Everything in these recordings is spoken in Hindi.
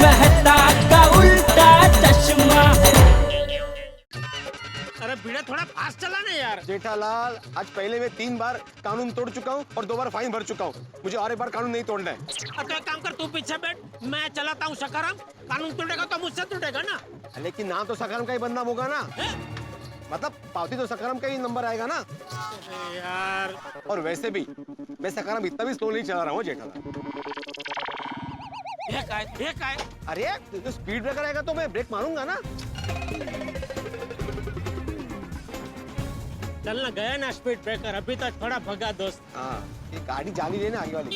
मेहता का उल्टा चश्मा। अरे भिड़े थोड़ा फास्ट चला ना यार। जेठालाल, आज पहले मैं 3 बार कानून तोड़ चुका हूँ और 2 बार फाइन भर चुका हूँ। मुझे और एक बार कानून नहीं तोड़ना है। तो एक काम कर, तू पीछे बैठ, मैं चलाता हूँ सकाराम। कानून टूटेगा तो मुझसे टूटेगा ना। लेकिन नाम तो सकाराम का ही बनना होगा ना। मतलब पावती तो सकाराम का ही नंबर आएगा ना। अरे यार, और वैसे भी मैं सकाराम इतना भी स्लो नहीं चला रहा हूँ जेठालाल। ये काय? अरे तो स्पीड ब्रेकर आएगा तो मैं ब्रेक मारूंगा ना। चलना गया ना स्पीड ब्रेकर, अभी तो थोड़ा भगा दोस्त। हाँ, ये गाड़ी जानी रही ना आगे वाली।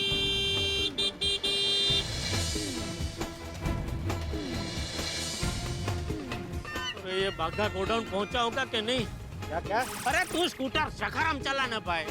अरे ये बाघा गोडाउन पहुंचा होगा कि नहीं? क्या? अरे तू स्कूटर सकाराम चला ना भाई।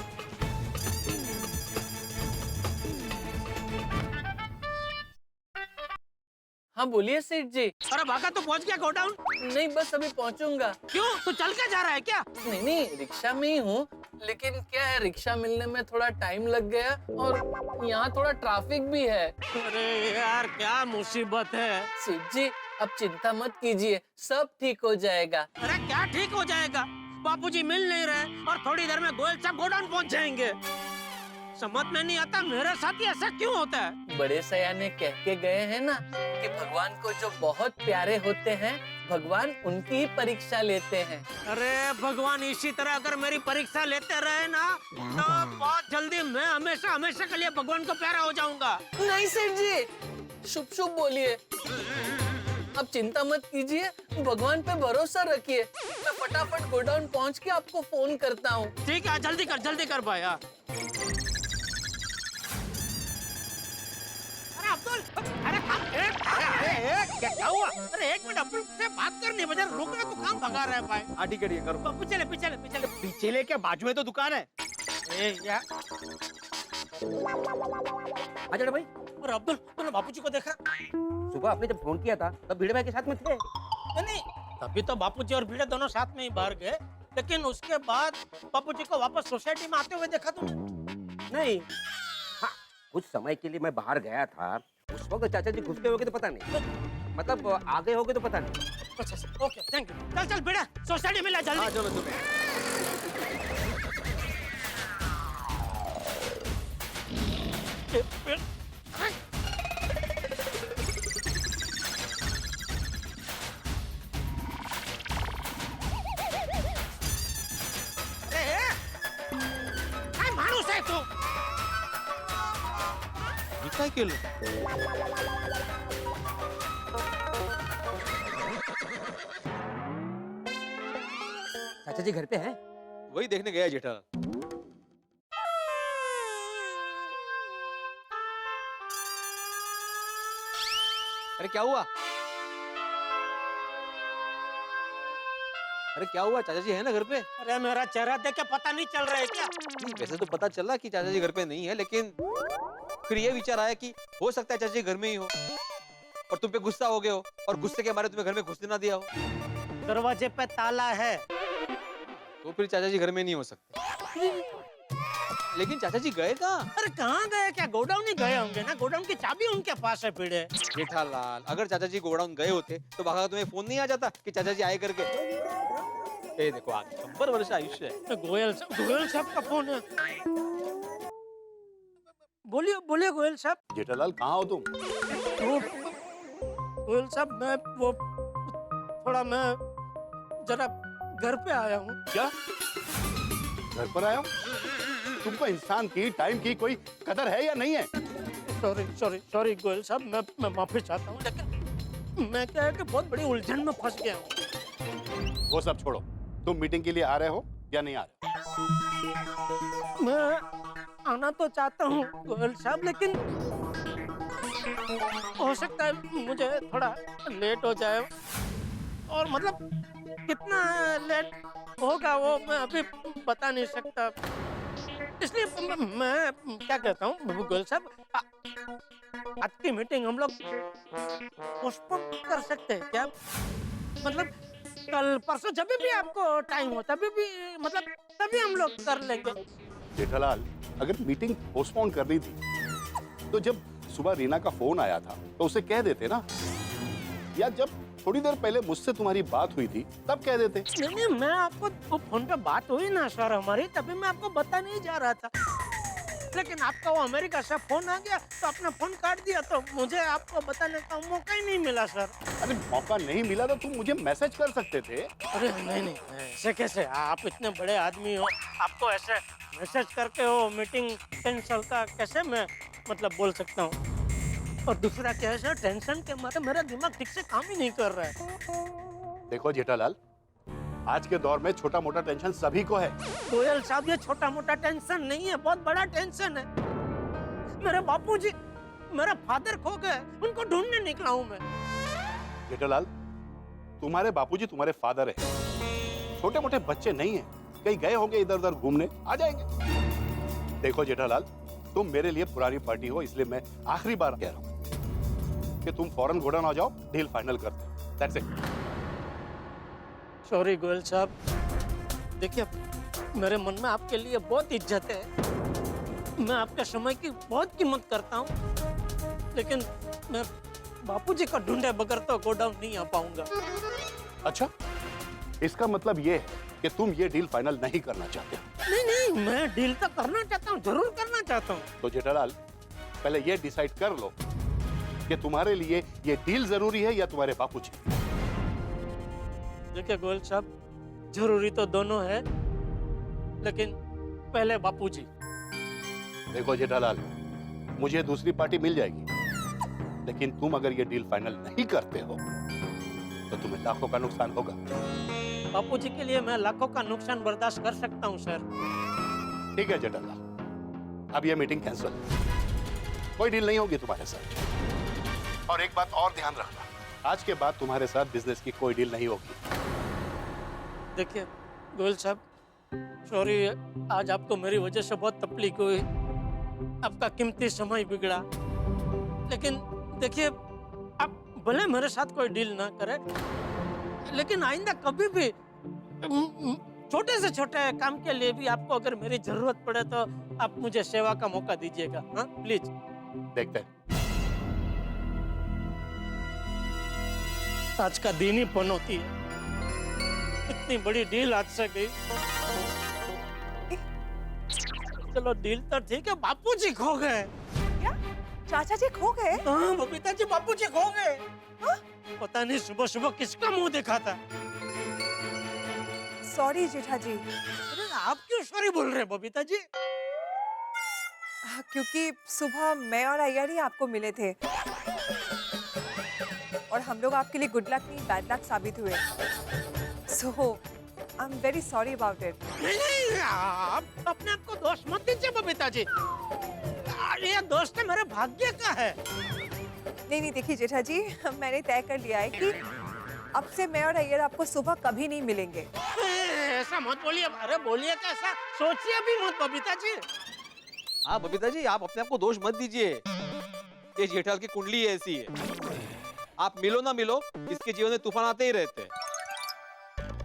हाँ बोलिए सेठ जी। अरे बाघा तो पहुंच गया गोडाउन? नहीं बस अभी पहुंचूंगा। क्यों, तू चल के जा रहा है क्या? नहीं रिक्शा में ही हूँ, लेकिन क्या है रिक्शा मिलने में थोड़ा टाइम लग गया और यहाँ थोड़ा ट्रैफिक भी है। अरे यार क्या मुसीबत है। सेठ जी अब चिंता मत कीजिए, सब ठीक हो जाएगा। अरे क्या ठीक हो जाएगा? बापूजी मिल नहीं रहे और थोड़ी देर में गोयल साहब गोडाउन पहुंच जाएंगे। समझ में नहीं आता मेरे साथ ही ऐसा क्यों होता है। बड़े सयाने कह के गए हैं ना कि भगवान को जो बहुत प्यारे होते हैं भगवान उनकी ही परीक्षा लेते हैं। अरे भगवान इसी तरह अगर मेरी परीक्षा लेते रहे ना तो बहुत जल्दी मैं हमेशा हमेशा के लिए भगवान को प्यारा हो जाऊंगा। नहीं सेठ जी, शुभ शुभ बोलिए। अब चिंता मत कीजिए, भगवान पे भरोसा रखिए। मैं फटाफट गोडाउन पहुंच के आपको फोन करता हूँ। ठीक है, जल्दी कर भाई। अरे अब्दुल, अरे क्या हुआ? अरे एक मिनट, अब्दुल से बात करनी बजाय रुक रहा, तू काम भगा रहा है भाई। हाँ ठीक है करो। पीछे ले क्या बाजू में तो दुकान है। यार अच्छा भाई, और अब्दुल तूने बापूजी को देखा? सुबह आपने जब फोन किया था तब भिड़े भाई के साथ में थे। नहीं, तभी तो बापूजी और भिड़े दोनों साथ में ही बाहर गए, लेकिन उसके बाद बापूजी को वापस सोसाइटी में आते हुए देखा तुमने? नहीं, हाँ कुछ समय के लिए मैं बाहर गया था, उस वक्त चाचा जी घुस गए होगे तो पता नहीं, मतलब आ गए होगे तो पता नहीं। अच्छा ओके, थैंक यू। चल भिड़े, सोसाइटी में ला जल्दी। चलो तुम्हें। काय माणूस आहे तू? मी काय केलं? चाचा जी घर पे हैं? वही देखने गया जेठा। अरे क्या हुआ? अरे क्या हुआ? चाचा जी है ना घर पे? अरे मेरा चेहरा देख के पता नहीं चल रहा है क्या? नहीं, वैसे तो पता चला कि चाचा जी घर पे नहीं है, लेकिन फिर ये विचार आया कि हो सकता है चाचा जी घर में ही हो और तुम पे गुस्सा हो गए हो और गुस्से के मारे तुम्हें घर में घुसने ना दिया हो। दरवाजे पे ताला है। तो फिर चाचा जी घर में नहीं हो सकते। लेकिन चाचा जी गए कहाँ? अरे कहाँ गए? क्या गोडाउन ही गए होंगे ना, गोडाउन की चाबी उनके पास है भिड़े। जेठालाल, अगर चाचा जी गोडाउन गए होते तो बाबा तुम्हें फोन नहीं आ जाता कि चाचा जी आए करके। ए देखो आज 100 वर्ष आयुष्य है। गोयल साहब का फोन है। बोलिए गोयल साहब। जेठालाल कहाँ हो तुम? गोयल साहब मैं वो थोड़ा मैं जरा घर पे आया हूँ। क्या घर पर आया हो? तुमको इंसान की टाइम की कोई कदर है या नहीं है? सॉरी गोयल साहब, मैं माफी चाहता हूँ, लेकिन मैं क्या है कि बहुत बड़ी उलझन में फंस गया हूँ। वो सब छोड़ो, तुम मीटिंग के लिए आ रहे हो या नहीं आ रहे? मैं आना तो चाहता हूँ गोयल साहब, लेकिन हो सकता है मुझे थोड़ा लेट हो जाए, और मतलब कितना लेट होगा वो मैं अभी बता नहीं सकता, इसलिए मैं क्या कहता हूँ गोयल साहब, आज की मीटिंग हम लोग पोस्टपोन कर सकते हैं क्या? मतलब कल परसों जब भी आपको टाइम हो तभी भी, मतलब तभी हम लोग कर लेंगे। जेठालाल, अगर मीटिंग पोस्टपोन करनी थी तो जब सुबह रीना का फोन आया था तो उसे कह देते ना या जब थोड़ी देर पहले मुझसे तुम्हारी बात हुई थी तब कह देते। नहीं, मैं आपको वो फोन पे बात हुई ना सर हमारी, तभी मैं आपको बता नहीं जा रहा था, लेकिन आपका वो अमेरिका से फोन आ गया तो अपना फोन काट दिया, तो मुझे आपको बताने का मौका ही नहीं मिला सर। अरे मौका नहीं मिला तो तुम मुझे मैसेज कर सकते थे। अरे नहीं, ऐसे कैसे, आप इतने बड़े आदमी हो, आपको ऐसे मैसेज करके हो मीटिंग कैंसिल का कैसे मैं मतलब बोल सकता हूँ। और दूसरा क्या है सर, टेंशन के मारे मेरा दिमाग ठीक से काम ही नहीं कर रहा है। देखो जेठालाल, आज के दौर में छोटा मोटा टेंशन सभी को है। गोयल साहब, ये छोटा मोटा टेंशन नहीं है, बहुत बड़ा टेंशन है। मेरे बापूजी, मेरा फादर खो गए, उनको ढूंढने निकला हूँ मैं। जेठालाल, तुम्हारे बापूजी तुम्हारे फादर है, छोटे मोटे बच्चे नहीं है, कहीं गए होंगे इधर उधर घूमने, आ जाएंगे। देखो जेठालाल, तुम मेरे लिए पुरानी पार्टी हो, इसलिए मैं आखिरी बार कह रहा हूँ कि तुम फौरन गोडाउन आ जाओ, डील फाइनल करते हैं। That's it. सॉरी गोयल साहब, देखिए मेरे मन में आपके लिए बहुत इज्जत है, मैं आपके समय की बहुत कीमत करता हूँ, लेकिन मैं बापूजी को ढूंढे बगैर तो गोडाउन नहीं आ पाऊंगा। अच्छा, इसका मतलब ये है कि तुम ये डील फाइनल नहीं करना चाहते हो। नहीं, मैं डील तो करना चाहता हूँ, जरूर करना चाहता हूँ। तो जेठालाल, पहले ये डिसाइड कर लो कि तुम्हारे लिए ये डील जरूरी है या तुम्हारे बापूजी। देखिए गोयल साहब, जरूरी तो दोनों है, लेकिन पहले बापूजी। देखो जेठालाल, मुझे दूसरी पार्टी मिल जाएगी, लेकिन तुम अगर ये डील फाइनल नहीं करते हो तो तुम्हें लाखों का नुकसान होगा। बापूजी के लिए मैं लाखों का नुकसान बर्दाश्त कर सकता हूँ सर। ठीक है जेठालाल, अब ये मीटिंग कैंसिल, कोई डील नहीं होगी तुम्हारे साथ। और एक बात और ध्यान रखना, आज के बाद तुम्हारे साथ बिजनेस की कोई डील नहीं होगी। देखिए गोयल साहब, सॉरी, आज आपको मेरी वजह से बहुत तकलीफ हुई, आपका कीमती समय बिगड़ा, लेकिन देखिए आप भले मेरे साथ कोई डील ना करे, लेकिन आइंदा कभी भी छोटे से छोटे काम के लिए भी आपको अगर मेरी जरूरत पड़े तो आप मुझे सेवा का मौका दीजिएगा, हाँ प्लीज। देखते हैं। आज का दिन ही पनौती है, इतनी बड़ी डील आज से गई। चलो डील तो ठीक है, बापूजी खो गए। क्या? चाचा जी खो गए? हाँ बबीता जी, बापूजी खो गए। पता नहीं सुबह सुबह किसका मुंह देखा था। सॉरी जेठा जी। अरे आप क्यों सॉरी बोल रहे हैं बबीता जी? क्योंकि सुबह मैं और अय्यर ही आपको मिले थे और हम लोग आपके लिए गुड लक नहीं बैड लक साबित हुए। So I am very sorry about it. नहीं, आप अपने आप को दोष मत दीजिए बबीता जी, ये दोस्त मेरे भाग्य का है। नहीं देखिए जेठा जी, मैंने तय कर लिया है कि अब से मैं और अय्यर आपको सुबह कभी नहीं मिलेंगे। ऐसा मत बोलिए, अरे बोलिए कैसा, सोचिए भी मत बबीता जी। हाँ बबीता जी, आप अपने आप को दोष मत दीजिए, ये जेठालाल की कुंडली ऐसी है, आप मिलो ना मिलो, इसके जीवन में तूफान आते ही रहते हैं।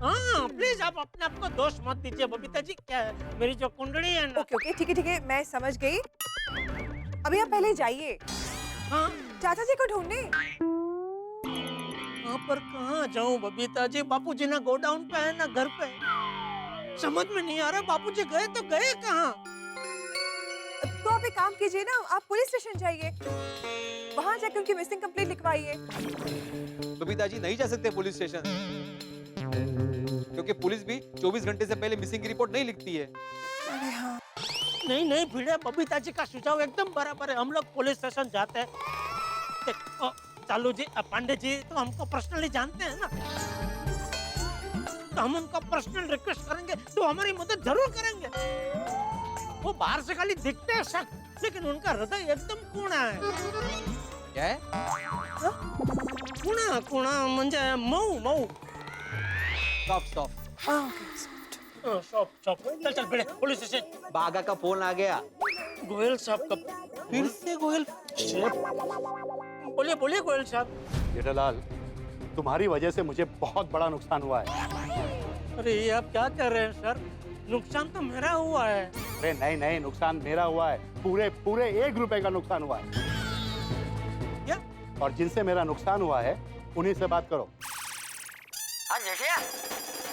हाँ प्लीज आप अपने आप को दोष मत दीजिए बबीता जी, क्या है मेरी जो कुंडली है ना। ओके ठीक है, मैं समझ गई। अभी आप पहले जाइए हाँ चाचा जी को ढूंढने। वहाँ पर कहाँ जाऊँ बबीता जी, बापूजी ना गोडाउन पे है ना घर पे, समझ में नहीं आ रहा बापूजी गए तो गए कहाँ। तो आप एक काम कीजिए ना, आप पुलिस स्टेशन जाइए, वहाँ जाकर उनकी मिसिंग कंप्लेंट लिखवाइए। बबीता जी नहीं जा सकते पुलिस स्टेशन, क्योंकि पुलिस भी 24 घंटे से पहले मिसिंग की रिपोर्ट नहीं लिखती है। अरे हाँ, नहीं भिड़े, बबीता जी का सुझाव एकदम बराबर है, हम लोग पुलिस स्टेशन जाते हैं। चालू जी, पांडे जी तो हमको पर्सनली जानते हैं ना, तो हम उनको पर्सनल रिक्वेस्ट करेंगे तो हमारी मदद जरूर करेंगे। वो बाहर से खाली दिखते हैं सख्त, लेकिन उनका हृदय एकदम कूणा है। क्या है? कूणा म्हणजे मऊ। स्टॉप। चल भिड़े, पुलिस स्टेशन। बागा का फोन आ गया। गोयल साहब का फिर से गोयल? बोलिए गोयल साहब। जेठालाल, तुम्हारी वजह से मुझे बहुत बड़ा नुकसान हुआ है। अरे ये आप क्या कर रहे हैं सर, नुकसान तो मेरा हुआ है। अरे नहीं, नुकसान मेरा हुआ है, पूरे 1 रुपए का नुकसान हुआ है। क्या और जिनसे मेरा नुकसान हुआ है उन्हीं से बात करो। हाँ जेठिया।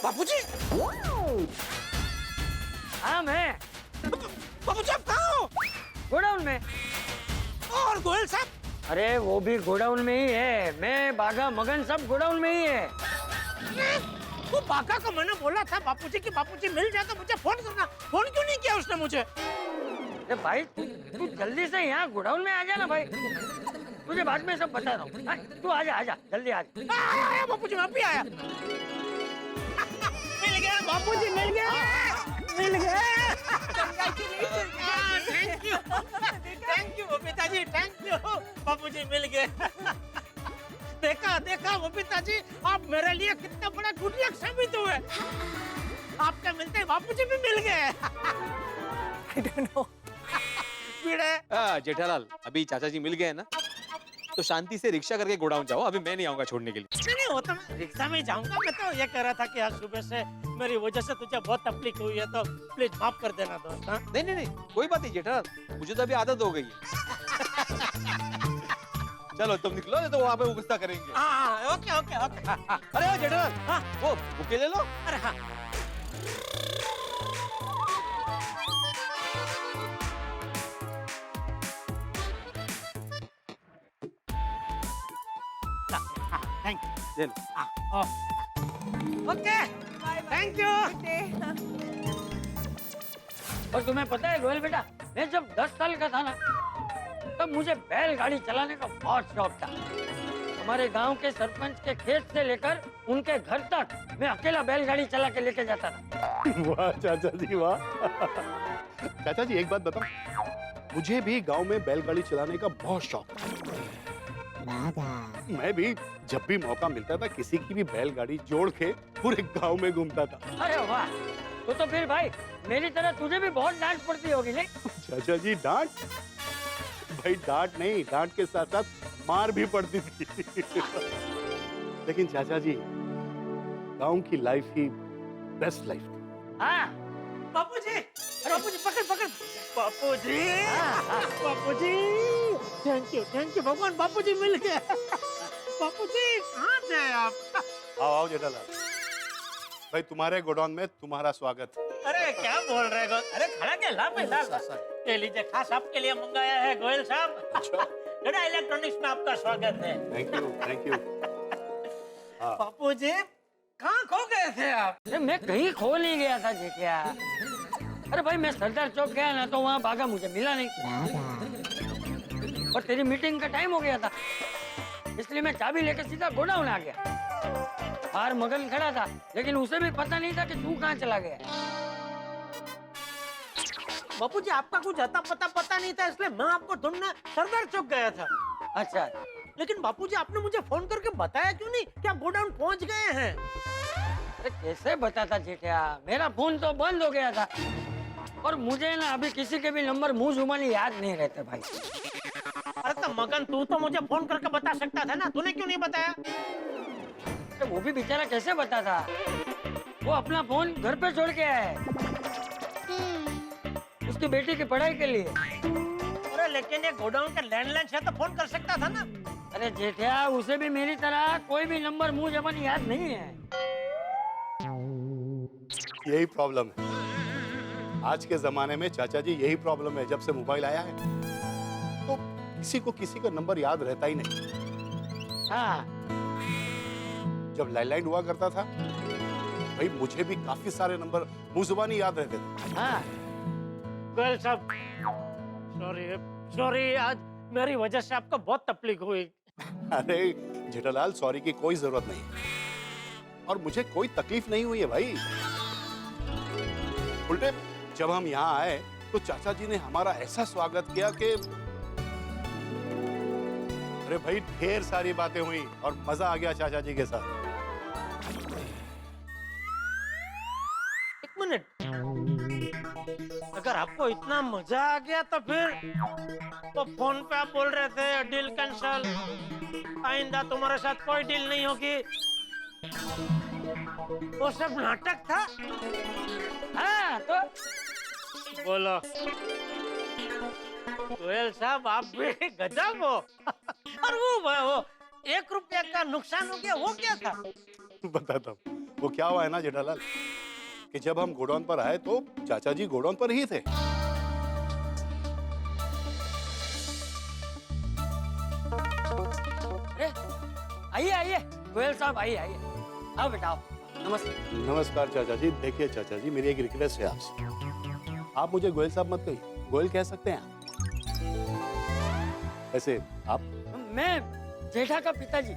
बापूजी। हाँ मैं। बापूजी आप कहाँ हो? गोडाउन में। और गोयल साहब? अरे वो भी गोडाउन में ही है, मैं बागा मगन सब गोडाउन में ही है। वो बाका को मैंने बोला था बापूजी कि बापूजी मिल जाए तो मुझे फोन करना, फोन क्यों नहीं किया उसने मुझे? अरे भाई तू जल्दी से यहाँ गोडाउन में आ जा ना भाई, तुझे बाद में सब बता रहा हूँ। तू आजा आजा जल्दी आजा। आया बापूजी, मैं भी आया। मिल गया बापूजी, मिल गया, मिल गया। थैंक यू पिताजी, थैंक यू। बापूजी मिल गए। देखा देखा वो पिताजी, आप मेरे लिए कितना बड़ा गुड लक साबित हुए। आपके मिलते बापूजी भी मिल गए। I don't know. जेठालाल, अभी चाचा जी मिल गए ना, तो शांति से रिक्शा करके गोडाउन जाओ, अभी मैं नहीं आऊंगा छोड़ने के लिए। नहीं वो तो मैं रिक्शा में ही जाऊंगा। मैं तो ये कह रहा था कि आज सुबह से मेरी वजह से तुझे बहुत तकलीफ हुई है, तो प्लीज माफ कर देना दोस्त। हाँ? नहीं नहीं नहीं, कोई बात नहीं जेठालाल, मुझे तो अभी आदत हो गई है। चलो तुम निकलो, तो वहाँ पे वो गुस्सा करेंगे। हाँ ओके ओके ओके। अरे जेठालाल, हाँ वो बुके ले लो। अरे हाँ थैंक यू। ले लो। Okay thank you. और तुम्हें पता है गोयल बेटा, मैं जब 10 साल का था ना, तब मुझे बैलगाड़ी चलाने का बहुत शौक था। हमारे गांव के सरपंच के खेत से लेकर उनके घर तक मैं अकेला बैलगाड़ी चला के लेके जाता था। वाह चाचा जी वाह। चाचा जी एक बात बताओ, मुझे भी गांव में बैलगाड़ी चलाने का बहुत शौक था। मैं भी जब भी मौका मिलता था किसी की भी बैलगाड़ी जोड़ के पूरे गांव में घूमता था। अरे वाह, तो फिर भाई मेरी तरह तुझे भी बहुत डांट पड़ती होगी नहीं? चाचा जी डांट? भाई डांट नहीं, डांट के साथ साथ मार भी पड़ती थी। लेकिन चाचा जी, गांव की लाइफ ही बेस्ट लाइफ थी। हाँ बापूजी, बापूजी पकड़ पकड़। बापूजी, बापूजी, थैंक यू भगवान, बापूजी मिल गए। बापूजी कहाँ थे आप? आओ आओ जेठालाल, भाई तुम्हारे गोडाउन में तुम्हारा स्वागत। अरे क्या बोल रहे हो? अरे खड़ा क्या ला पे डाल। ये लीजिए, खास आपके लिए मंगाया है गोयल साहब। गड़ा इलेक्ट्रॉनिक्स में आपका स्वागत है। Thank you thank you. Bapuji कहाँ खो गए थे आप? अरे मैं कहीं खो नहीं गया था जेठिया। अरे भाई मैं सरदार चौक गया ना, तो वहाँ भागा, मुझे मिला नहीं। और तेरी मीटिंग का टाइम हो गया था, इसलिए मैं चाबी लेकर सीधा गोडाउन आ गया। बाहर मगन खड़ा था, लेकिन उसे भी पता नहीं था कि तू कहाँ चला गया। बापूजी आपका कुछ अता पता नहीं था, इसलिए मैं आपको ढूंढने सरदार चौक गया था। अच्छा, लेकिन बापूजी आपने मुझे फोन करके बताया क्यों नहीं कि आप गोडाउन पहुंच गए हैं? अरे कैसे बताता जेठिया, मेरा फोन तो बंद हो गया था। और मुझे ना अभी किसी के भी नंबर मुंह जुबानी याद नहीं रहते भाई। अरे तो मगन, तू तो मुझे फोन करके बता सकता था ना, तूने क्यों नहीं बताया? तो वो भी बेचारा कैसे बताता, वो अपना फोन घर पे छोड़ के आया है, उसकी बेटी की पढ़ाई के लिए। अरे लेकिन ये गोडाउन का लैंडलाइन से तो फोन कर सकता था ना। अरे जेठिया, उसे भी मेरी तरह कोई भी नंबर मुंह जबानी याद नहीं है। यही प्रॉब्लम है आज के जमाने में चाचा जी, यही प्रॉब्लम है। जब से मोबाइल आया है तो किसी को किसी का नंबर याद रहता ही नहीं। हाँ, जब लैंडलाइन हुआ करता था भाई, मुझे भी काफी सारे नंबर मुंह जुबानी याद रहते थे। हाँ। गोयल साहब, सॉरी, आज मेरी वजह से आपको बहुत तकलीफ हुई। अरे जेठालाल, सॉरी की कोई जरूरत नहीं, और मुझे कोई तकलीफ नहीं हुई है भाई। उल्टे जब हम यहाँ आए तो चाचा जी ने हमारा ऐसा स्वागत किया कि अरे भाई ढेर सारी बातें हुई और मजा आ गया चाचा जी के साथ। एक मिनट, अगर आपको इतना मजा आ गया तो फिर तो फोन पे आप बोल रहे थे डील कैंसल, आइंदा तुम्हारे साथ कोई डील नहीं होगी, वो सब नाटक था। हाँ तो बोलो गोयल साहब, आप भी गजब हो। और वो 1 रुपया का नुकसान हो गया, वो क्या था? बताता हूँ। वो क्या हुआ है ना जेठालाल, कि जब हम गोडाउन पर आए तो चाचा जी गोडाउन पर ही थे। अरे आइए आइए गोयल साहब, आइए आइए, आओ बेटा आओ। नमस्ते। नमस्कार चाचा जी। देखिए चाचा जी, मेरी एक रिक्वेस्ट है आपसे। आप मुझे गोयल साहब मत कहिए, गोयल कह सकते हैं आप। वैसे आप? मैं जेठा का पिताजी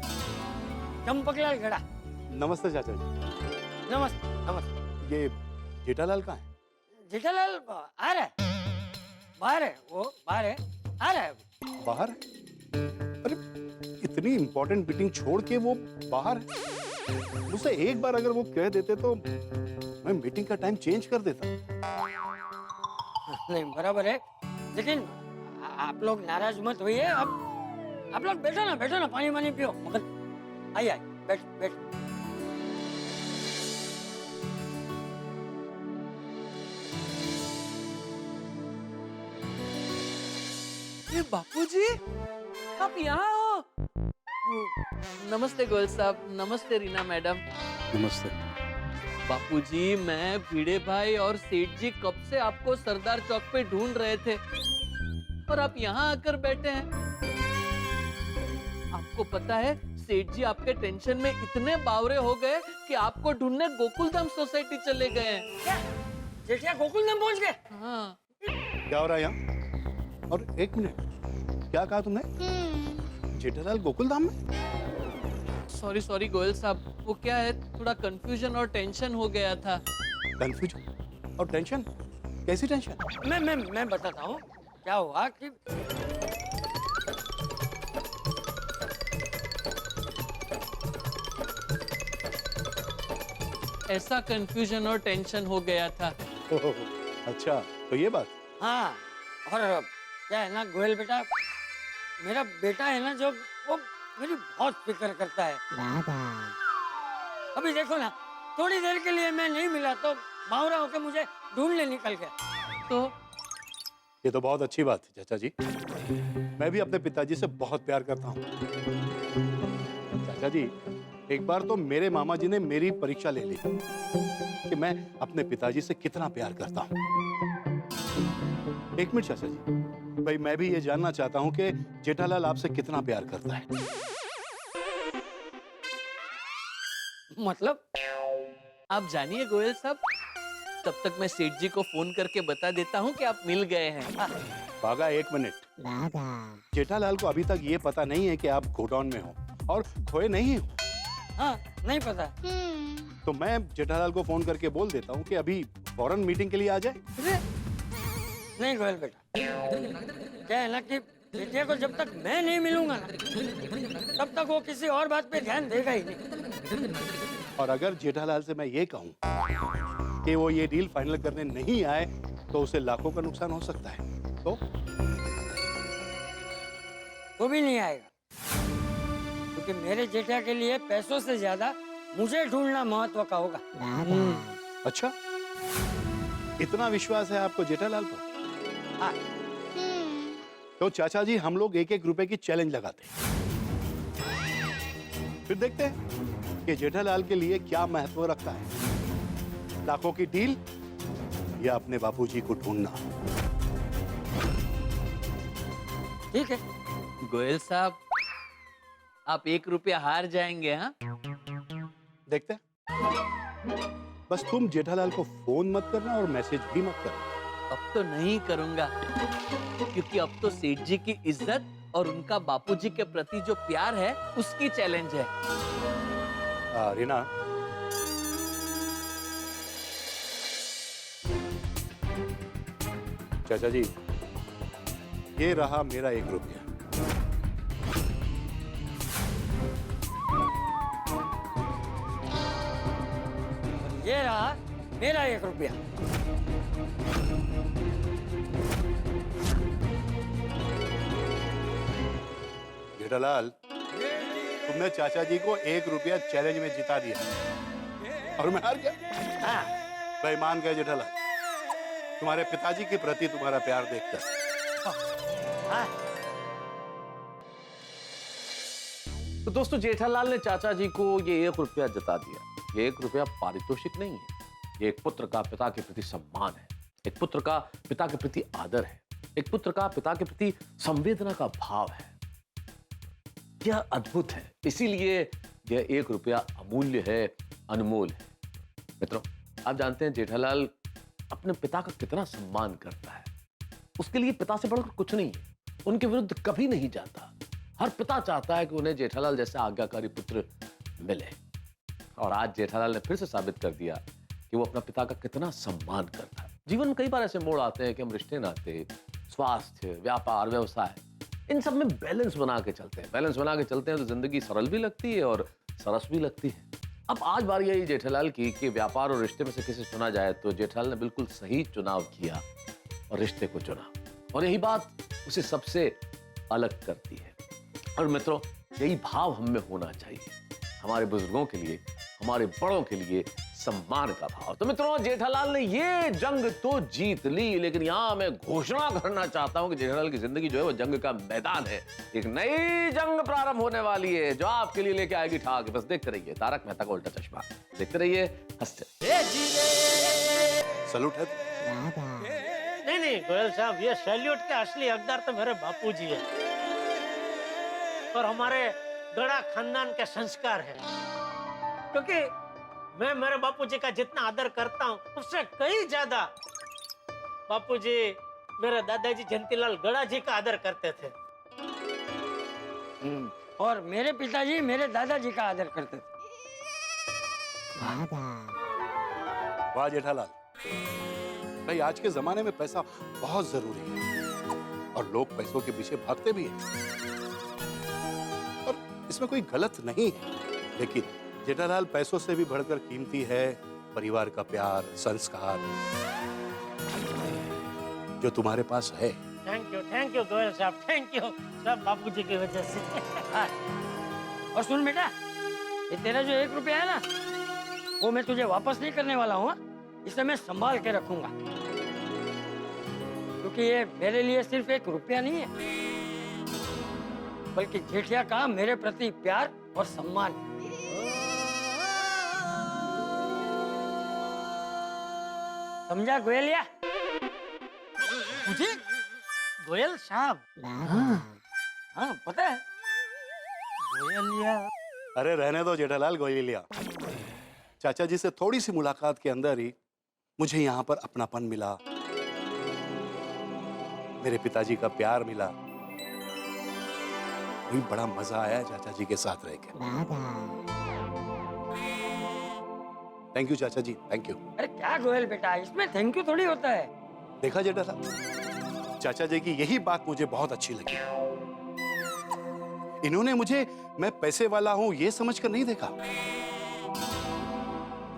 चंपकलाल गड़ा। नमस्ते चाचा जी। नमस्ते नमस्ते। ये जेठालाल कहाँ है? जेठालाल आ रहा है, बाहर है, वो बाहर है, आ रहा है। बाहर है? अरे इतनी इंपॉर्टेंट मीटिंग छोड़ के वो बाहर है? मुझसे एक बार अगर वो कह देते तो मैं मीटिंग का टाइम चेंज कर देता। नहीं बराबर है, लेकिन आप लोग नाराज मत होइए। अब आप लोग बैठो ना, पानी वानी पियो। आइए आइए, बैठ बैठ। ये बापूजी, आप यहाँ हो? नमस्ते गोयल साहब, नमस्ते रीना मैडम। नमस्ते। बापूजी, मैं भिड़े भाई और सेठ जी कब से आपको सरदार चौक पे ढूंढ रहे थे और आप यहाँ आकर बैठे हैं। आपको पता है सेठ जी आपके टेंशन में इतने बावरे हो गए कि आपको ढूंढने गोकुलधाम सोसाइटी चले गए हैं। क्या जेठिया गोकुलधाम पहुंच गए? हाँ। क्या हो रहा है यहाँ? और एक मिनट, क्या कहा तुमने? जेठालाल गोकुलधाम में? सॉरी गोयल साहब, वो क्या है, थोड़ा कंफ्यूजन और टेंशन हो गया था। कंफ्यूजन और टेंशन? कैसी टेंशन? मैं बताता हूँ क्या हुआ कि ऐसा कंफ्यूजन और टेंशन हो गया था। ओह, अच्छा तो ये बात। हाँ, और क्या है ना गोयल बेटा, मेरा बेटा है ना जो, वो मेरी बहुत फिक्र करता है। अभी देखो ना, थोड़ी देर के लिए मैं नहीं मिला तो बावरा होकर मुझे ढूंढने निकल गया। तो ये तो बहुत अच्छी बात है चाचा जी। मैं भी अपने पिताजी से बहुत प्यार करता हूँ। चाचा जी, एक बार तो मेरे मामा जी ने मेरी परीक्षा ले ली कि मैं अपने पिताजी से कितना प्यार करता हूँ। एक मिनट चाचा जी, भाई मैं भी ये जानना चाहता हूँ कि जेठालाल आपसे कितना प्यार करता है। मतलब आप जानिए गोयल साहब, तब तक मैं सेठ जी को फोन करके बता देता हूँ कि आप मिल गए हैं। बागा एक मिनट, जेठालाल को अभी तक ये पता नहीं है कि आप गोडाउन में हो और खोए नहीं हो। हाँ, नहीं पता। तो मैं जेठालाल को फोन करके बोल देता हूँ कि अभी फौरन मीटिंग के लिए आ जाए। नहीं गोयल बेटा, क्या है ना कि बेटिया को जब तक मैं नहीं मिलूंगा ना, तब तक वो किसी और बात पे ध्यान देगा ही नहीं। और अगर जेठालाल से मैं ये कहूँ कि वो ये डील फाइनल करने नहीं आए तो उसे लाखों का नुकसान हो सकता है। तो वो भी नहीं आएगा, क्योंकि मेरे जेठा के लिए पैसों से ज्यादा मुझे ढूंढना महत्व का होगा। अच्छा, इतना विश्वास है आपको जेठालाल पर? हाँ। तो चाचा जी, हम लोग 1-1 रुपए की चैलेंज लगाते हैं, फिर देखते हैं कि जेठालाल के लिए क्या महत्व रखता है, लाखों की डील या अपने बापूजी को ढूंढना। ठीक है गोयल साहब, आप 1 रुपया हार जाएंगे। हाँ, देखते हैं। बस तुम जेठालाल को फोन मत करना और मैसेज भी मत करना। अब तो नहीं करूंगा, क्योंकि अब तो सेठ जी की इज्जत और उनका बापूजी के प्रति जो प्यार है उसकी चैलेंज है। रीना, चाचा जी, ये रहा मेरा 1 रुपया। ये रहा मेरा 1 रुपया। जेठालाल, तुमने चाचा जी को 1 रुपया चैलेंज में जिता दिया और मैं हार गया। हाँ। भाई मान गए जेठालाल, तुम्हारे पिताजी के प्रति तुम्हारा प्यार देखकर। हाँ। तो दोस्तों जेठालाल ने चाचा जी को ये 1 रुपया जता दिया। ये 1 रुपया पारितोषिक नहीं है, ये एक पुत्र का पिता के प्रति सम्मान है, एक पुत्र का पिता के प्रति आदर है, एक पुत्र का पिता के प्रति संवेदना का भाव है। यह अद्भुत है, इसीलिए यह 1 रुपया अमूल्य है, अनमोल है। मित्रों, आप जानते हैं जेठालाल अपने पिता का कितना सम्मान करता है। उसके लिए पिता से बढ़कर कुछ नहीं है, उनके विरुद्ध कभी नहीं जाता। हर पिता चाहता है कि उन्हें जेठालाल जैसा आज्ञाकारी पुत्र मिले। और आज जेठालाल ने फिर से साबित कर दिया कि वो अपना पिता का कितना सम्मान करता है। जीवन में कई बार ऐसे मोड़ आते हैं कि हम रिश्ते नाते, स्वास्थ्य, व्यापार, व्यवसाय, इन सब में बैलेंस बना के चलते हैं। बैलेंस बना के चलते हैं तो जिंदगी सरल भी लगती है और सरस भी लगती है। अब आज बारी आई जेठालाल की कि व्यापार और रिश्ते में से किसे चुना जाए, तो जेठालाल ने बिल्कुल सही चुनाव किया और रिश्ते को चुना। और यही बात उसे सबसे अलग करती है। और मित्रों, यही भाव हम में होना चाहिए, हमारे बुजुर्गों के लिए, हमारे बड़ों के लिए सम्मान का भाव। तो मित्रों, जेठालाल ने ये जंग तो जीत ली, लेकिन यहां मैं घोषणा करना चाहता हूं कि जेठालाल की जिंदगी जो है वो जंग का मैदान है। एक नई जंग प्रारंभ होने वाली है जो आपके लिए लेके आएगी ठाक। बस देखते रहिए तारक मेहता का उल्टा चश्मा, देखते रहिए, हंसते। सलूट है। नहीं गोयल साहब, ये सैल्यूट के असली हकदार तो मेरे बापूजी है और हमारे गड़ा खानदान के संस्कार है। क्योंकि मैं मेरे बापूजी का जितना आदर करता हूँ उससे कई ज्यादा बापूजी मेरे दादाजी जयंतीलाल गड़ा जी का आदर करते थे। और मेरे पिताजी मेरे दादाजी का आदर करते थे। वाह जेठालाल भाई, आज के जमाने में पैसा बहुत जरूरी है और लोग पैसों के पीछे भागते भी हैं और इसमें कोई गलत नहीं है। लेकिन जेठालाल, पैसों से भी बढ़कर कीमती है परिवार का प्यार, संस्कार जो तुम्हारे पास है। थैंक यू गोयल साहब, थैंक यू सब बापूजी की वजह से। और सुन बेटा, ये तेरा जो 1 रुपया है ना, वो मैं तुझे वापस नहीं करने वाला हूँ। इसे मैं संभाल के रखूंगा, क्योंकि ये मेरे लिए सिर्फ 1 रुपया नहीं है, बल्कि जेठिया का मेरे प्रति प्यार और सम्मान। समझा गोयलिया? मुझे गोयल साहब? हाँ पता है। गोयलिया? अरे रहने दो जेठालाल गोयलिया। चाचा जी से थोड़ी सी मुलाकात के अंदर ही मुझे यहाँ पर अपनापन मिला, मेरे पिताजी का प्यार मिला, भी बड़ा मजा आया चाचा जी के साथ रह के। थैंक यू चाचा जी, थैंक यू। अरे क्या गोयल बेटा, इसमें थैंक यू थोड़ी होता है। देखा जेठालाल, चाचा जी की यही बात मुझे बहुत अच्छी लगी। इन्होंने मुझे मैं पैसे वाला हूं ये समझकर नहीं देखा,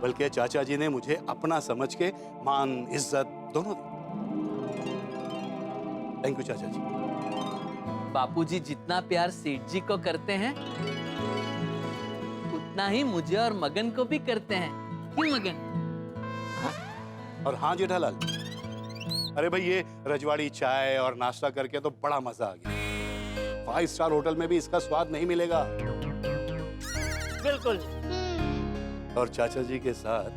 बल्कि चाचा जी ने मुझे अपना समझ के मान, इज्जत दोनों दी। थैंक यू चाचा जी। बापूजी जितना प्यार सेठ जी को करते हैं उतना ही मुझे और मगन को भी करते हैं। क्यों मगन? और हाँ जेठालाल, अरे भाई ये रजवाड़ी चाय और नाश्ता करके तो बड़ा मजा आ गया। 5 स्टार होटल में भी इसका स्वाद नहीं मिलेगा। बिल्कुल। और चाचा जी के साथ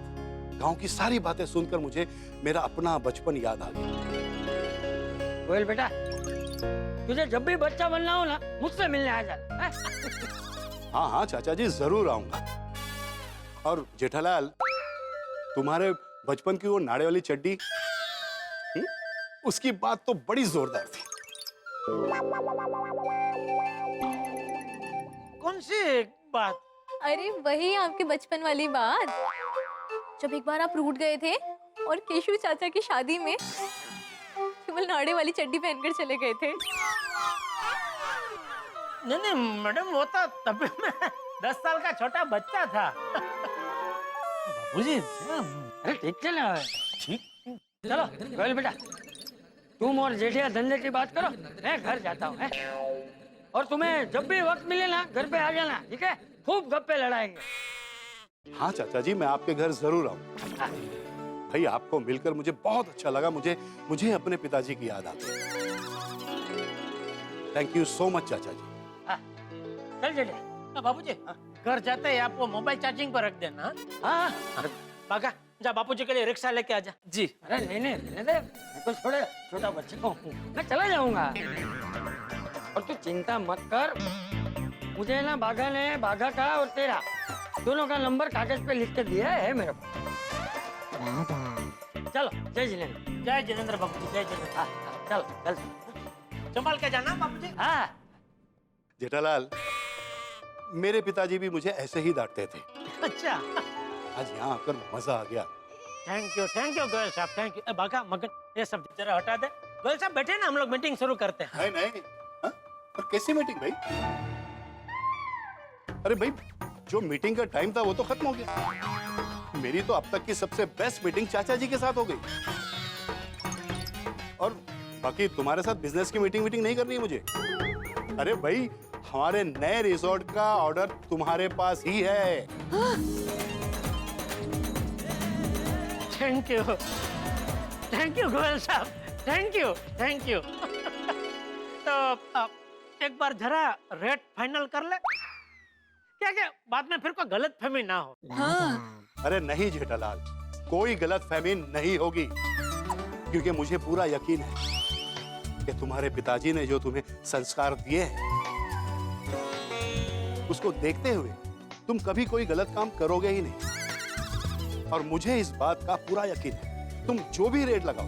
गांव की सारी बातें सुनकर मुझे मेरा अपना बचपन याद आ गया। गोयल बेटा, तुझे जब भी बच्चा बनना हो ना, मुझसे मिलने आ जा। हाँ हाँ चाचा जी, जरूर आऊंगा। और जेठालाल, तुम्हारे बचपन की वो नाड़े वाली चड्डी, उसकी बात तो बड़ी जोरदार थी। कौन सी बात? अरे वही आपके बचपन वाली बात, जब एक बार आप रूठ गए थे और केशु चाचा की शादी में केवल नाड़े वाली चड्डी पहनकर चले गए थे। नहीं मैडम, वो तो तब मैं 10 साल का छोटा बच्चा था। बाबूजी, अरे ठीक चला है। चलो गोयल बेटा, तुम और जेठिया धंधे की बात करो, मैं घर जाता हूँ। और तुम्हें जब भी वक्त मिले ना, घर पे आ जाना, ठीक है? खूब गप्पे लड़ाएंगे। हाँ चाचा जी, मैं आपके घर जरूर आऊंगा। भाई आपको मिलकर मुझे बहुत अच्छा लगा। मुझे अपने पिताजी की याद आती है। थैंक यू सो मच चाचा जी। चल जेठिया, बाबूजी घर जाते ही आप वो मोबाइल चार्जिंग पर रख देना। हाँ बागा जा बापूजी के लिए रिक्शा लेके आजा। जी। अरे लेने दे, मैं तो छोटा बच्चा हूँ, मैं चला जाऊंगा। और तू चिंता मत कर, मुझे ना बाघा का और तेरा दोनों का नंबर कागज पे लिख के दिया है मेरे को। चलो जय जिनेंद्र। जय जिनेंद्र बाबूजी, जय जिनेंद्र। हाँ, चल संभाल के जाना बाबूजी। हाँ। जेठालाल, मेरे पिताजी भी मुझे ऐसे ही डांटते थे। अच्छा, आज यहाँ आकर मजा आ गया। थैंक यू गोयल साहब, थैंक यू। बागा मगन ये सब जरा हटा दे। गोयल साहब बैठे ना, हम लोग मीटिंग शुरू करते हैं। नहीं हाँ? और कैसी मीटिंग भाई? अरे भाई, जो मीटिंग का टाइम था वो तो खत्म हो गया। मेरी तो अब तक की सबसे बेस्ट मीटिंग चाचा जी के साथ हो गई। और बाकी तुम्हारे साथ बिजनेस की मीटिंग नहीं करनी है मुझे। अरे भाई, हमारे नए रिसोर्ट का ऑर्डर तुम्हारे पास ही है। थैंक यू गोयल साहब, थैंक यू। तो एक बार जरा रेट फाइनल कर ले, क्या बाद में फिर कोई गलत फहमी ना हो। हाँ। अरे नहीं जेठालाल, कोई गलत फहमी नहीं होगी, क्योंकि मुझे पूरा यकीन है कि तुम्हारे पिताजी ने जो तुम्हें संस्कार दिए हैं, उसको देखते हुए तुम कभी कोई गलत काम करोगे ही नहीं। और मुझे इस बात का पूरा यकीन है, तुम जो भी रेट लगाओ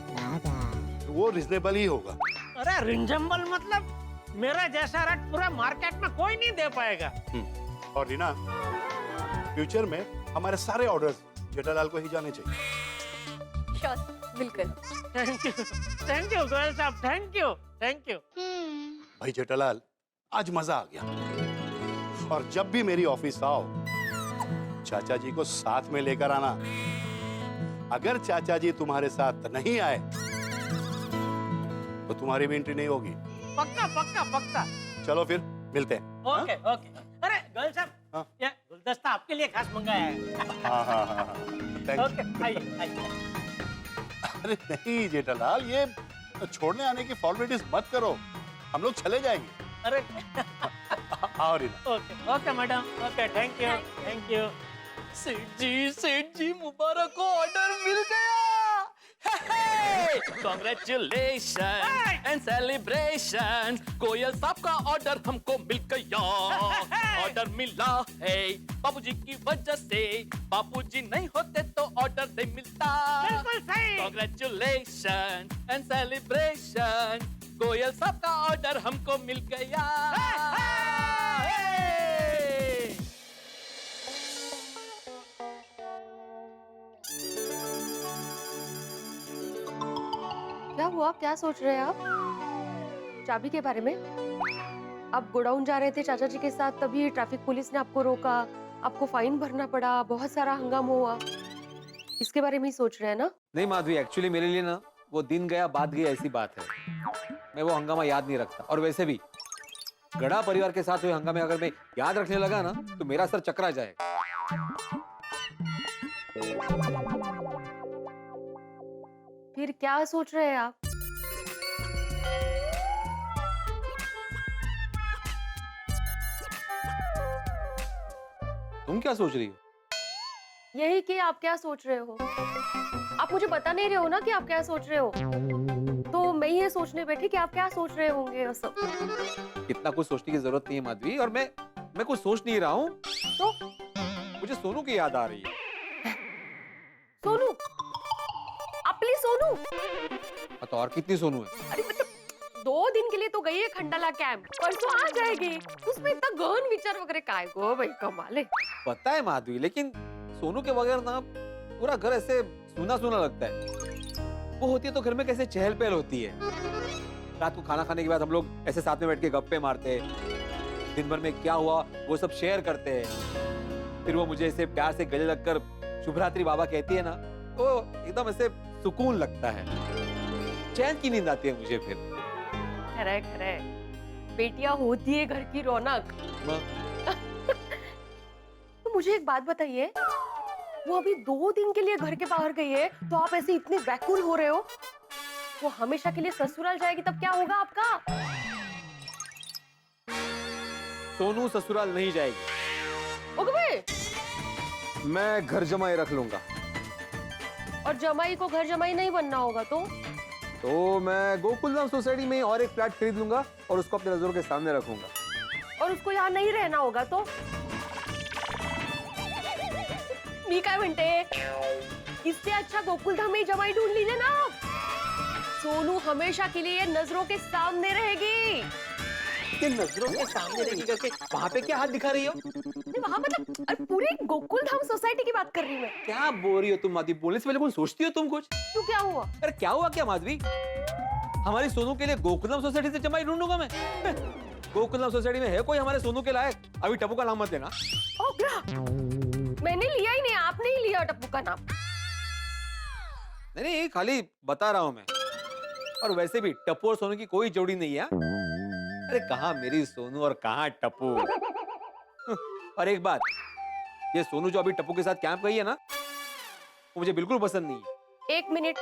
वो रिजनेबल ही होगा। अरे रिजनेबल मतलब मेरा जैसा रेट पूरा मार्केट में कोई नहीं दे पाएगा। और रीना, फ्यूचर में हमारे सारे ऑर्डर्स जेठालाल को ही जाने चाहिए। श्योर, बिल्कुल। थैंक यू गोयल साहब, थैंक यू। भाई जेठालाल, आज मजा आ गया। और जब भी मेरी ऑफिस आओ, चाचा जी को साथ में लेकर आना। अगर चाचा जी तुम्हारे साथ नहीं आए तो तुम्हारी भी एंट्री नहीं होगी। पक्का। चलो फिर मिलते हैं। ओके। अरे गोयल साहब, हाँ? ये गुलदस्ता आपके लिए खास मंगाया है। हाँ। Thank you. ओके, आइए। अरे नहीं जेठालाल, ये छोड़ने आने की फॉर्मेलिटीज मत करो, हम लोग चले जाएंगे। अरे आओ Reena. Okay madam, okay, thank you. सेठ जी मुबारक हो, ऑर्डर मिल गया। Congratulations and celebration, कोयल साहब का ऑर्डर हमको मिल गया। ऑर्डर मिला है बाबूजी की वजह से, बाबूजी नहीं होते तो ऑर्डर नहीं मिलता। बिल्कुल सही। Congratulations and celebration, कोयल साहब का ऑर्डर हमको मिल गया। क्या हुआ? क्या सोच रहे हैं आप? चाबी के बारे में? आप गोडाउन जा रहे थे चाचा जी के साथ, तभी ट्रैफिक पुलिस ने आपको रोका, आपको फाइन भरना पड़ा, बहुत सारा हंगामा हुआ, इसके बारे में ही सोच रहे हैं ना? नहीं माधवी, एक्चुअली मेरे लिए ना वो दिन गया बात गई ऐसी बात है। मैं वो हंगामा याद नहीं रखता, और वैसे भी गड़ा परिवार के साथ हुए हंगामे अगर मैं याद रखने लगा ना तो मेरा सर चकरा जाएगा। फिर क्या सोच रहे हैं आप? तुम क्या सोच रही हो? यही कि आप क्या सोच रहे हो। आप मुझे बता नहीं रहे हो ना कि आप क्या सोच रहे हो, तो मैं ये सोचने बैठी कि आप क्या सोच रहे होंगे। सब इतना कुछ सोचने की जरूरत नहीं है माधवी, और मैं कुछ सोच नहीं रहा हूँ। तो मुझे सोनू की याद आ रही है। सोनू? अपनी सोनू? तो और कितनी सोनू है? अरे मतलब 2 दिन के लिए तो गई है खंडाला कैंप, परसों आ जाएगी। उसमें इतना गहन विचार वगैरह काय गो भाई, कमाल है। पता है माधवी, लेकिन सोनू के बगैर ना पूरा घर ऐसे सूना सूना लगता है। वो होती है तो घर में कैसे चहल पहल होती है। रात को खाना खाने के बाद हम लोग ऐसे साथ में बैठ के गप्पे मारते हैं, दिन भर में क्या हुआ वो सब शेयर करते हैं। फिर वो मुझे ऐसे प्यार से गले लगकर शुभरात्रि बाबा कहती है ना, तो एकदम ऐसे सुकून लगता है, चैन की नींद आती है मुझे। फिर खरे बेटियां होती है घर की रौनक। तो मुझे एक बात बताइए, वो अभी 2 दिन के लिए घर के बाहर गई है, तो आप ऐसे इतने व्याकुल हो रहे हो। वो हमेशा के लिए ससुराल जाएगी तब क्या होगा आपका? सोनू ससुराल नहीं जाएगी। मैं घर जमाई रख लूंगा। और जमाई को घर जमाई नहीं बनना होगा तो मैं गोकुलधाम सोसाइटी में और एक फ्लैट खरीद लूंगा और उसको अपने नजरों के सामने रखूंगा। और उसको यहाँ नहीं रहना होगा तो? मी काय म्हणते, इससे अच्छा गोकुलधाम में ही जमाई ढूंढ लीजिए ना आप। सोनू हमेशा के लिए नजरों के सामने रहेगी। ये नजरों के सामने रहेगी करके वहाँ पे क्या हाथ दिखा रही हो? वहाँ मतलब अरे पूरी गोकुलधाम सोसाइटी की बात कर रही हूँ मैं। क्या बोल रही हो तुम माधवी? बोलने से पहले कौन सोचती हो तुम कुछ? क्यों, क्या हुआ? अरे क्या हुआ क्या माधवी? हमारी सोनू के लिए गोकुलधाम सोसाइटी से जमाई ढूंढूंगा मैं? गोकुलधाम सोसाइटी में है कोई हमारे सोनू के लायक? अभी टप्पू का नाम मत लेना। ओ क्या? मैंने लिया ही नहीं, आपने ही लिया टप्पू का नाम। नहीं, खाली बता रहा हूँ मैं। और वैसे भी टप्पू और सोनू की कोई जोड़ी नहीं है। अरे कहाँ मेरी सोनू और कहाँ टप्पू। और एक बात, ये सोनू जो अभी टप्पू के साथ कैंप गई है ना, वो मुझे बिल्कुल पसंद नहीं है। एक मिनट,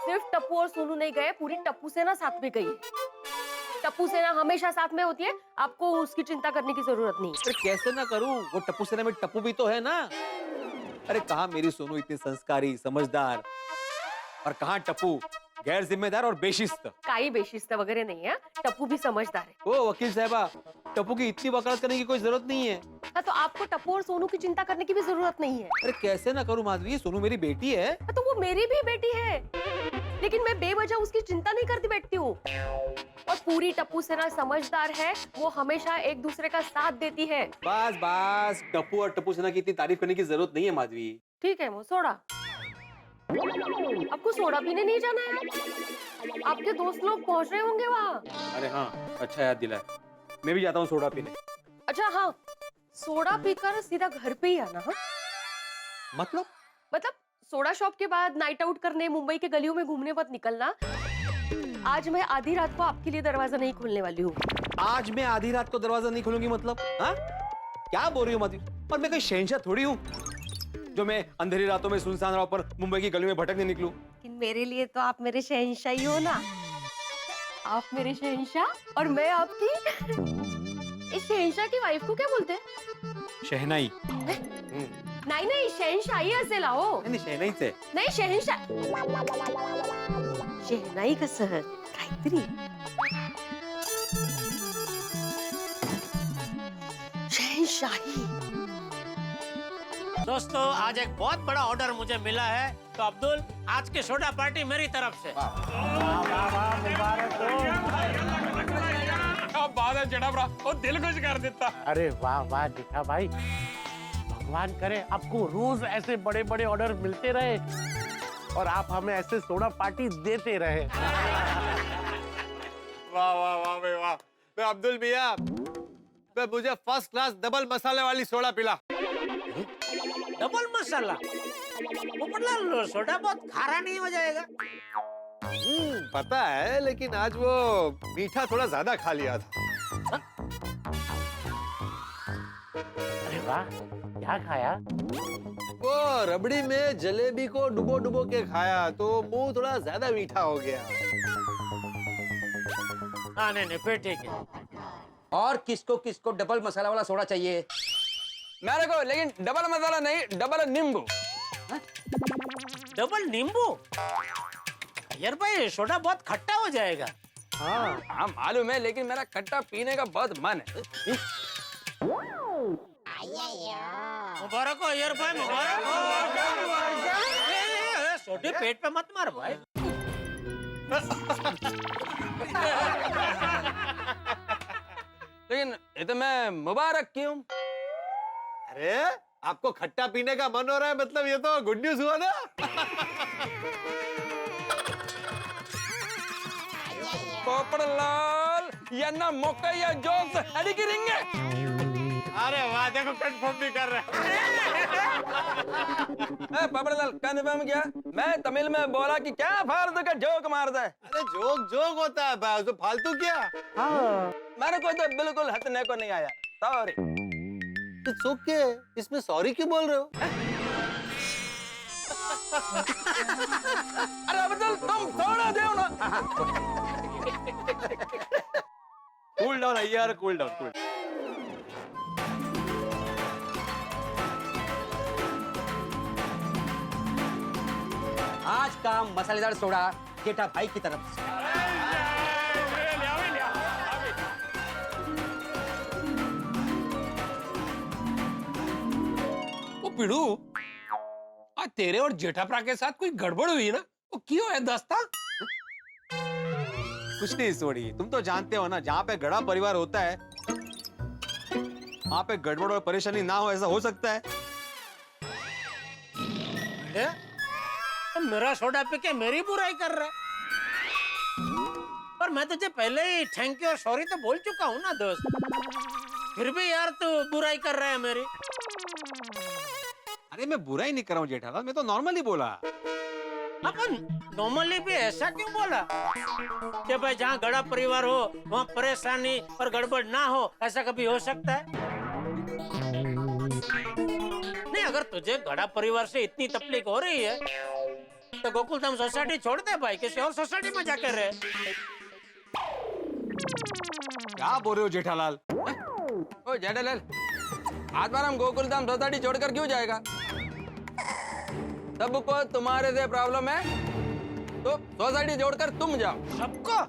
सिर्फ टप्पू और सोनू नहीं गए, पूरी टप्पू सेना साथ में गई है। टप्पू सेना हमेशा साथ में होती है, आपको उसकी चिंता करने की जरूरत नहीं है। अरे कैसे ना करूं, वो टप्पू सेना में टप्पू भी तो है ना। अरे कहाँ मेरी सोनू इतनी संस्कारी समझदार, और कहाँ टप्पू गैर जिम्मेदार और बेशिस्त। काई बेशिस्त वगैरह नहीं है, टप्पू भी समझदार है। ओ वकील साहबा, टप्पू की इतनी वकालत करने की कोई जरूरत नहीं है। हाँ, तो आपको टप्पू और सोनू की चिंता करने की भी जरूरत नहीं है। अरे कैसे ना करूं माधवी, सोनू मेरी बेटी है। हाँ, तो वो मेरी भी बेटी है, लेकिन मैं बेवजह उसकी चिंता नहीं करती बैठती हूँ। और पूरी टप्पू सेना समझदार है, वो हमेशा एक दूसरे का साथ देती है। बस बस, टप्पू और टप्पू सेना की इतनी तारीफ करने की जरूरत नहीं है माधवी। ठीक है, वो सोडा। आपको सोडा पीने नहीं जाना है? आपके दोस्त लोग पहुंच रहे होंगे वहाँ। अरे हाँ, अच्छा याद दिलाया, मैं भी जाता हूँ सोडा पीने। अच्छा हाँ, सोडा पीकर सीधा घर पे ही आना। हाँ? मतलब सोडा शॉप के बाद नाइट आउट करने मुंबई के गलियों में घूमने मत निकलना। आज मैं आधी रात को आपके लिए दरवाजा नहीं खोलने वाली हूँ। आज मैं आधी रात को दरवाजा नहीं खोलूंगी मतलब? हाँ, क्या बोल रही हूँ माधवी? और मैं कोई शहंशाह थोड़ी हूँ जो मैं अंधेरी रातों में सुनसान राह पर मुंबई की गली में भटकने निकलूं। लेकिन मेरे लिए तो आप मेरे शहंशाह ही हो ना। आप मेरे शहंशाह और मैं आपकी। इस शहंशाह की वाइफ को क्या बोलते हैं? शहनाई। नहीं नहीं, शहंशाही असेल हो। नहीं शहनाई से नाही शहंशाह। शहनाई कसं काहीतरी। शहंशाही। दोस्तों, आज एक बहुत बड़ा ऑर्डर मुझे मिला है, तो अब्दुल आज की सोडा पार्टी मेरी तरफ से। बात है जनाब, वो दिल खुश कर देता। अरे वाह वाह जेठा भाई, भगवान करे आपको रोज ऐसे बड़े बड़े ऑर्डर मिलते रहे और आप हमें ऐसे सोडा पार्टी देते रहे। वाह वाह वाह भाई वाह। मैं अब्दुल मियां, मैं मुझे फर्स्ट क्लास डबल मसाले वाली सोडा पिला। डबल मसाला? वो मतलब सोडा बहुत खारा नहीं हो जाएगा? पता है, लेकिन आज वो मीठा थोड़ा ज्यादा खा लिया था। अरे वाह, क्या खाया? वो रबड़ी में जलेबी को डुबो डुबो के खाया तो मुंह थोड़ा ज्यादा मीठा हो गया। हाँ नहीं फिर ठीक है। और किसको किसको डबल मसाला वाला सोडा चाहिए? मेरे को, लेकिन डबल मसाला नहीं, डबल नींबू। डबल नींबू? यार भाई, सोडा बहुत खट्टा हो जाएगा। हाँ मालूम है, लेकिन मेरा खट्टा पीने का बहुत मन है। मुबारक हो यार भाई, मुबारक हो। सोडे पेट पे मत मार भाई। लेकिन ये तो मैं मुबारक क्यों? अरे आपको खट्टा पीने का मन हो रहा है, मतलब ये तो गुड न्यूज हुआ ना। पोपड़लाल, ये ना मौका या जोक्स हड़ी की रिंगे। अरे वाह, देखो कंफर्म भी कर रहे हैं। पोपड़लाल कंफर्म क्या? मैं तमिल में बोला कि क्या फालतू का जोक मारता है। अरे जोक जोक होता है भाई, तो फालतू क्या? हाँ, मेरे को तो बिल्कुल हंसने को नहीं आया, सॉरी। इट्स ओके, इसमें सॉरी क्यों बोल रहे हो? अरे अब्दुल, तुम थोड़ा दो ना। कूल डाउन यार, कूल डाउन, कूल। का मसालेदार सोडा जेठा भाई की तरफ से। ओ पिड़ू, आज तेरे और जेठाप्रा के साथ कोई गड़बड़ हुई ना? वो क्यों है दस्ता? कुछ नहीं सोड़ी, तुम तो जानते हो ना, जहाँ पे बड़ा परिवार होता है वहाँ पे गड़बड़ और परेशानी ना हो, ऐसा हो सकता है? तो मेरा सोडा पी के मेरी बुराई कर रहा है। पर मैं तुझे पहले ही थैंक यू और सॉरी तो बोल चुका हूँ ना दोस्त, फिर भी यार तू बुराई कर रहा है मेरी। अरे मैं बुराई नहीं कर रहा हूँ जेठालाल, मैं तो नॉर्मली बोला। अपन नॉर्मली भी ऐसा क्यों बोला कि भाई जहाँ बड़ा परिवार हो वहाँ परेशानी और गड़बड़ ना हो, ऐसा कभी हो सकता है? नहीं, अगर तुझे बड़ा परिवार से इतनी तकलीफ हो रही है तो गोकुलधाम सोसाइटी छोड़ दे भाई, किसी और सोसाइटी में जाकर रहे। क्या बोल रहे हो जेठालाल? ओ जेठालाल, आज बार हम गोकुलधाम सोसाइटी छोड़कर क्यों जाएगा? सबको तुम्हारे से प्रॉब्लम है तो सोसाइटी जोड़कर तुम जाओ। सबको?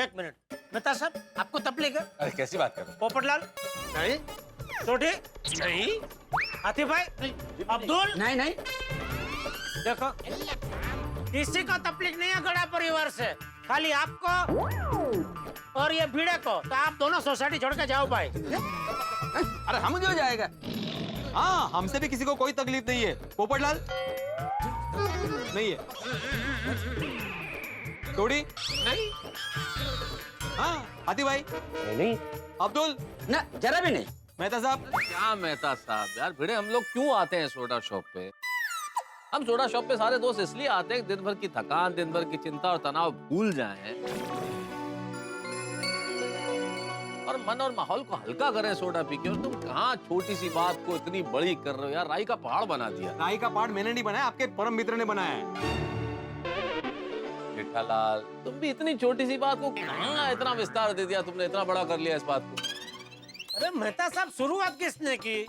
एक मिनट, मेहता साहब आपको तकलीफ है? अरे कैसी बात कर रहे हो? पोपटलाल नहीं, सोढ़ी नहीं, हाथी भाई अब्दुल नहीं, देखो किसी को तकलीफ नहीं है गड़ा परिवार से, खाली आपको और ये भीड़े को। तो आप दोनों सोसाइटी छोड़ के जाओ भाई। अरे हम क्यों जाएगा? हाँ, हमसे भी किसी को कोई तकलीफ नहीं है। पोपटलाल नहीं है, तोड़ी नहीं, हाँ, हाथी भाई नहीं, अब्दुल ना जरा भी नहीं। मेहता साहब, क्या मेहता साहब यार, भिड़े हम लोग क्यों आते हैं सोडा शॉप पे? हम सोडा शॉप पे सारे दोस्त इसलिए आते हैं कि दिन भर की थकान, दिन भर की चिंता और तनाव भूल जाएं और मन और माहौल को हल्का करें सोडा पी के। और तुम कहाँ छोटी सी बात को इतनी बड़ी कर रहे हो यार, राई का पहाड़ बना दिया। राई का पहाड़ मैंने नहीं बनाया, आपके परम मित्र ने बनाया है। जेठालाल, तुम भी इतनी छोटी सी बात को कहाँ इतना विस्तार दे दिया तुमने, इतना बड़ा कर लिया इस बात को। अरे मेहता साहब, शुरुआत किसने की?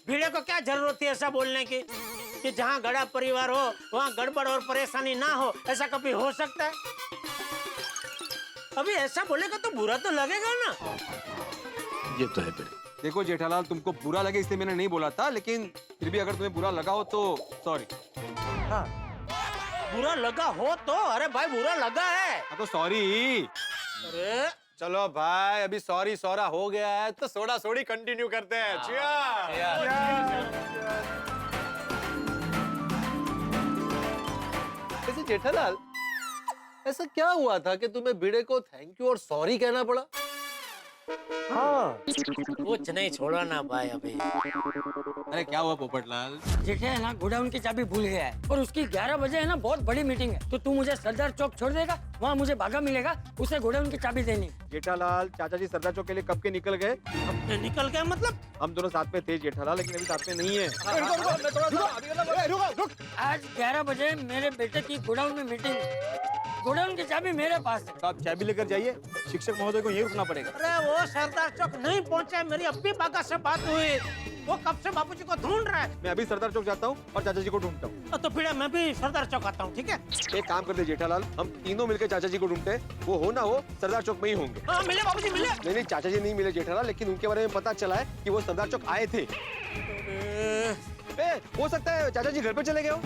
भीड़े को क्या जरूरत थी ऐसा बोलने की कि जहाँ बड़ा परिवार हो वहाँ गड़बड़ और परेशानी ना हो, ऐसा कभी हो सकता है? अभी ऐसा बोलेगा तो बुरा तो लगेगा ना। ये तो है भिड़े। देखो जेठालाल, तुमको बुरा लगे इसलिए मैंने नहीं बोला था, लेकिन फिर भी अगर तुम्हें बुरा लगा हो तो सॉरी। हाँ, बुरा लगा हो तो? अरे भाई बुरा लगा है। हाँ तो सॉरी। अरे चलो भाई, अभी सॉरी सॉरा हो गया है तो सोडा सोडी कंटिन्यू करते हैं। वैसे जेठालाल, ऐसा क्या हुआ था कि तुम्हें भिड़े को थैंक यू और सॉरी कहना पड़ा? हाँ, कुछ नहीं, छोड़ो ना भाई अभी। अरे क्या हुआ पोपटलाल? जेठे है ना गोडाउन की चाबी भूल गया है और उसकी 11 बजे है ना बहुत बड़ी मीटिंग है, तो तू मुझे सरदार चौक छोड़ देगा, वहाँ मुझे बागा मिलेगा, उसे गोडाउन की चाबी देनी। जेठालाल, चाचा जी सरदार चौक के लिए कब के निकल गए? निकल गए मतलब? हम दोनों साथ में थे जेठालाल, लेकिन अभी साथ में नहीं है। आज 11 बजे मेरे बेटे की गोडाउन में मीटिंग है, गोडाउन की चाबी मेरे पास है। तो आप चाबी लेकर जाइए, शिक्षक महोदय को यहीं रुकना पड़ेगा। अरे वो सरदार चौक नहीं पहुंचे, मेरी अभी बागा से बात हुई, वो कब से बाबूजी को ढूंढ रहा है। मैं अभी सरदार चौक जाता हूँ और चाचा जी को ढूंढता हूँ। तो फिर मैं भी सरदार चौक आता हूँ, ठीक है? एक काम करते जेठालाल, हम तीनों मिलकर चाचा जी को ढूंढते हैं, वो हो ना हो सरदार चौक में ही होंगे। हाँ मिले बाबूजी मिले। नहीं, चाचा जी नहीं मिले जेठालाल, लेकिन उनके बारे में पता चला है कि वो सरदार चौक आए थे। हो सकता है चाचा जी घर पे चले गए हो।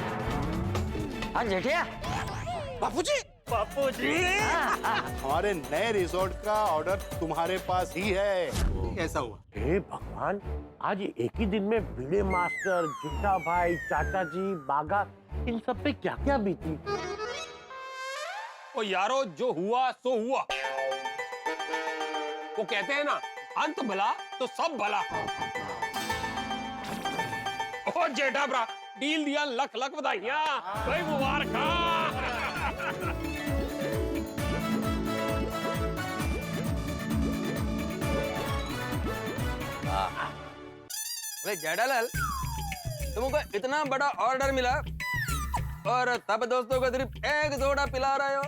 हाँ जेठिया, बापूजी हमारे नए रिजॉर्ट का ऑर्डर तुम्हारे पास ही है। कैसा हुआ? हे भगवान, आज एक ही दिन में भिड़े मास्टर, जेठा भाई, चाचा जी, बागा, इन सब पे क्या क्या बीती। ओ यारो, जो हुआ सो हुआ। वो कहते हैं ना, अंत भला तो सब भला। ओ जेठा भरा, डील दिया, लख लख बधाइयां, भाई मुबारक। जेठालाल, तुमको इतना बड़ा ऑर्डर मिला और तब दोस्तों को सिर्फ एक सोडा पिला रहे हो।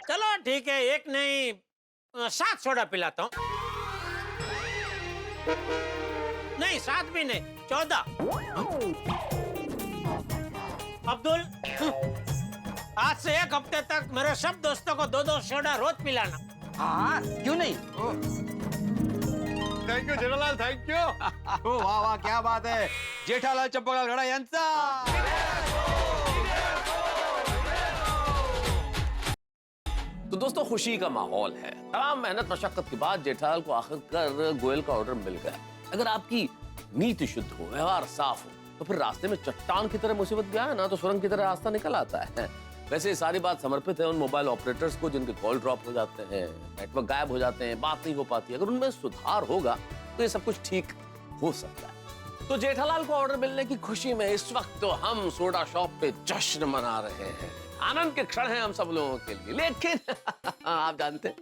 चलो ठीक है, एक नहीं 7 सोडा पिलाता हूँ। नहीं 7 भी नहीं 14। अब्दुल, आज से 1 हफ्ते तक मेरे सब दोस्तों को 2-2 सोडा रोज पिलाना। हाँ क्यों नहीं? Thank you Jethalal, thank you. वाह वाह, क्या बात है। जेठालाल चंपकलाल गड़ा यांचा। तो दोस्तों खुशी का माहौल है। तमाम मेहनत मशक्कत के बाद जेठालाल को आखिरकार गोयल का ऑर्डर मिल गया। अगर आपकी नीति शुद्ध हो, व्यवहार साफ हो, तो फिर रास्ते में चट्टान की तरह मुसीबत भी आए ना तो सुरंग की तरह रास्ता निकल आता है। वैसे ये सारी बात समर्पित है उन मोबाइल ऑपरेटर्स को जिनके कॉल ड्रॉप हो जाते हैं, नेटवर्क गायब हो जाते हैं, बात नहीं हो पाती। अगर उनमें सुधार होगा तो ये सब कुछ ठीक हो सकता है। तो जेठालाल को ऑर्डर मिलने की खुशी में इस वक्त तो हम सोडा शॉप पे जश्न मना रहे हैं। आनंद के क्षण हैं हम सब लोगों के लिए। लेकिन आप जानते हैं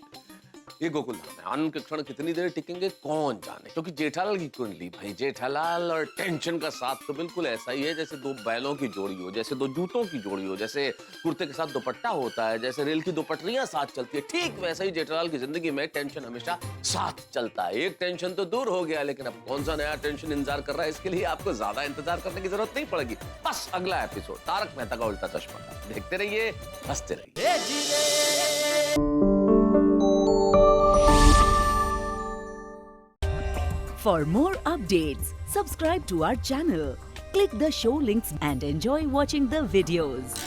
ये गोकुल धाम है, आनंद के क्षण कितनी देर टिकेंगे कौन जाने। क्योंकि जेठालाल की कुंडली, भाई जेठालाल और टेंशन का साथ तो बिल्कुल ऐसा ही है जैसे 2 बैलों की जोड़ी हो, जैसे 2 जूतों की जोड़ी हो, जैसे कुर्ते के साथ दुपट्टा होता है, जैसे रेल की 2 पटरियां साथ चलती है, ठीक वैसा ही जेठालाल की जिंदगी में टेंशन हमेशा साथ चलता है। एक टेंशन तो दूर हो गया, लेकिन अब कौन सा नया टेंशन इंतजार कर रहा है, इसके लिए आपको ज्यादा इंतजार करने की जरूरत नहीं पड़ेगी। बस अगला एपिसोड तारक मेहता का उल्टा चश्मा का देखते रहिए, हंसते रहिए। For more updates, subscribe to our channel, click the show links and enjoy watching the videos.